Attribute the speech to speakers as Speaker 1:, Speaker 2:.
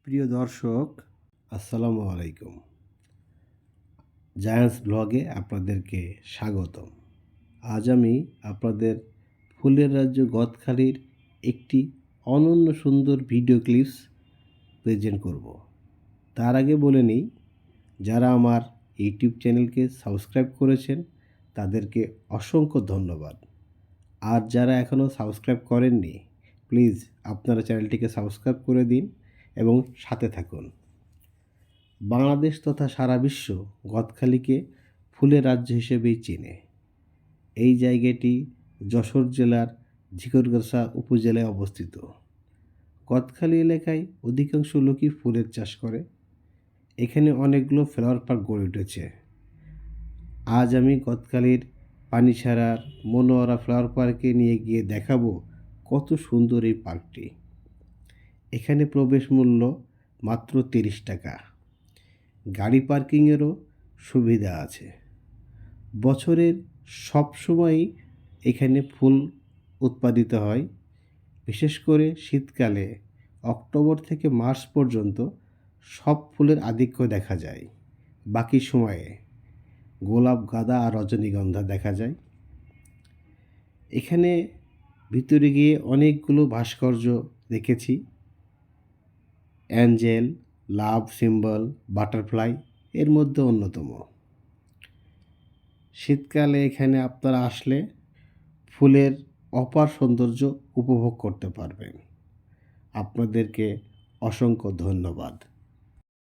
Speaker 1: প্রিয় দর্শক, আসসালামু আলাইকুম। জায়ান্টস ব্লগে আপনাদেরকে স্বাগতম। আজ আমি আপনাদের ফুলের রাজ্য গদখালির একটি অনন্য সুন্দর ভিডিও ক্লিপস প্রেজেন্ট করব। তার আগে বলে নিই, যারা আমার ইউটিউব চ্যানেলকে সাবস্ক্রাইব করেছেন তাদেরকে অসংখ্য ধন্যবাদ। আর যারা এখনও সাবস্ক্রাইব করেননি, প্লিজ আপনারা চ্যানেলটিকে সাবস্ক্রাইব করে দিন এবং সাথে থাকুন। বাংলাদেশ তথা সারা বিশ্ব গদখালিকে ফুলের রাজ্য হিসেবেই চেনে। এই জায়গাটি যশোর জেলার ঝিকরগাছা উপজেলায় অবস্থিত। গদখালি এলাকায় অধিকাংশ লোকই ফুলের চাষ করে। এখানে অনেকগুলো ফ্লাওয়ার পার্ক গড়ে উঠেছে। আজ আমি গদখালির পানিছাড়ার মনোয়ারা ফ্লাওয়ার পার্কে নিয়ে গিয়ে দেখাবো কত সুন্দর এই পার্কটি। এখানে প্রবেশ মূল্য মাত্র 30 টাকা। গাড়ি পার্কিংয়েরও সুবিধা আছে। বছরের সব সময়ই এখানে ফুল উৎপাদিত হয়। বিশেষ করে শীতকালে অক্টোবর থেকে মার্চ পর্যন্ত সব ফুলের আধিক্য দেখা যায়। বাকি সময়ে গোলাপ, গাঁদা আর রজনীগন্ধা দেখা যায়। এখানে ভিতরে গিয়ে অনেকগুলো ভাস্কর্য দেখেছি। অ্যাঞ্জেল, লাভ সিম্বল, বাটারফ্লাই এর মধ্যে অন্যতম। শীতকালে এখানে আপনারা আসলে ফুলের অপার সৌন্দর্য উপভোগ করতে পারবেন। আপনাদেরকে অসংখ্য ধন্যবাদ।